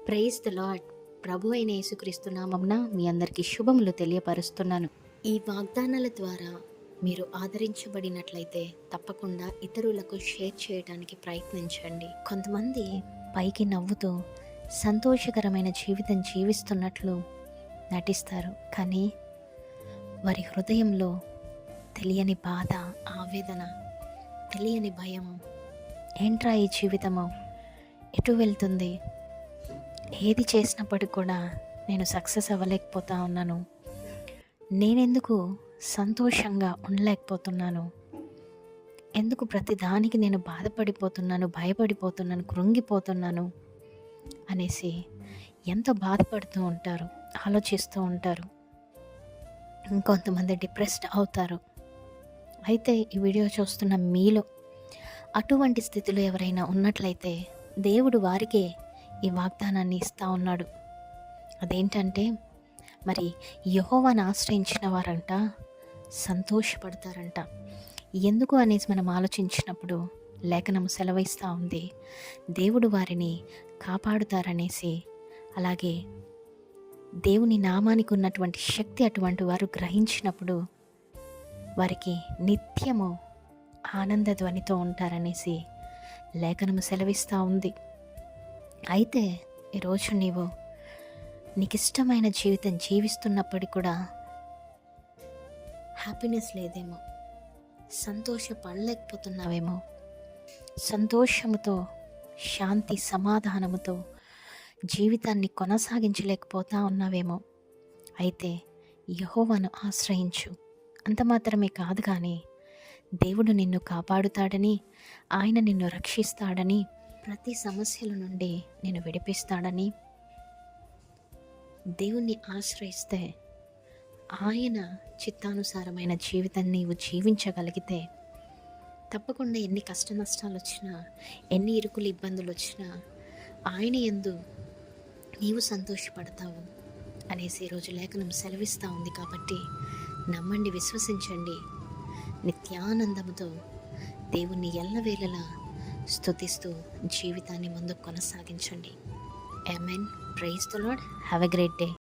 Praise the lord. ప్రభు అయిన యేసుక్రీస్తు నామమున మీ అందరికీ శుభములు తెలియపరుస్తున్నాను. ఈ వాగ్దానాల ద్వారా మీరు ఆదరించబడినట్లయితే తప్పకుండా ఇతరులకు షేర్ చేయడానికి ప్రయత్నించండి. కొంతమంది పైకి నవ్వుతూ సంతోషకరమైన జీవితం జీవిస్తున్నట్లు నటిస్తారు, కానీ వారి హృదయంలో తెలియని బాధ, ఆవేదన, తెలియని భయము, ఏంట్రా ఈ జీవితము, ఎటు వెళ్తుంది, ఏది చేసినప్పటికి కూడా నేను సక్సెస్ అవ్వలేకపోతా ఉన్నాను, నేనెందుకు సంతోషంగా ఉండలేకపోతున్నాను, ఎందుకు ప్రతి దానికి నేను బాధపడిపోతున్నాను, భయపడిపోతున్నాను, కృంగిపోతున్నాను అనేసి ఎంతో బాధపడుతూ ఉంటారు, ఆలోచిస్తూ ఉంటారు. ఇంకొంతమంది డిప్రెస్డ్ అవుతారు. అయితే ఈ వీడియో చూస్తున్న మీలో అటువంటి స్థితిలో ఎవరైనా ఉన్నట్లయితే దేవుడు వారికే ఈ వాగ్దానాన్ని ఇస్తూ ఉన్నాడు. అదేంటంటే, మరి యెహోవాను ఆశ్రయించిన వారంట సంతోషపడతారంట. ఎందుకు అనేసి మనం ఆలోచించినప్పుడు లేఖనం సెలవిస్తూ ఉంది, దేవుడు వారిని కాపాడుతారనేసి. అలాగే దేవుని నామానికి ఉన్నటువంటి శక్తి అటువంటి వారు గ్రహించినప్పుడు వారికి నిత్యము ఆనంద ధ్వనితో ఉంటారనేసి లేఖనము సెలవిస్తూ ఉంది. అయితే ఈరోజు నీకు ఇష్టమైన జీవితం జీవిస్తున్నప్పటికీ కూడా హ్యాపీనెస్ లేదేమో, సంతోషపడలేకపోతున్నావేమో, సంతోషముతో, శాంతి సమాధానముతో జీవితాన్ని కొనసాగించలేకపోతా ఉన్నావేమో. అయితే యెహోవాను ఆశ్రయించు. అంత మాత్రమే కాదు, కానీ దేవుడు నిన్ను కాపాడుతాడని, ఆయన నిన్ను రక్షిస్తాడని, ప్రతి సమస్యల నుండి నిన్ను విడిపిస్తాడని. దేవుణ్ణి ఆశ్రయిస్తే ఆయన చిత్తానుసారమైన జీవితం నీవు జీవించగలిగితే తప్పకుండా ఎన్ని కష్ట నష్టాలు వచ్చినా, ఎన్ని ఇరుకులు ఇబ్బందులు వచ్చినా ఆయన యందు నీవు సంతోషపడతావు అనేసి ఈరోజు లేఖనం సెలవిస్తూ ఉంది. కాబట్టి నమ్మండి, విశ్వసించండి. నిత్యానందముతో దేవుణ్ణి ఎల్లవేళలా స్తుతిస్తూ జీవితాన్ని ముందుకు కొనసాగించండి. Amen. Praise the Lord. Have a great day.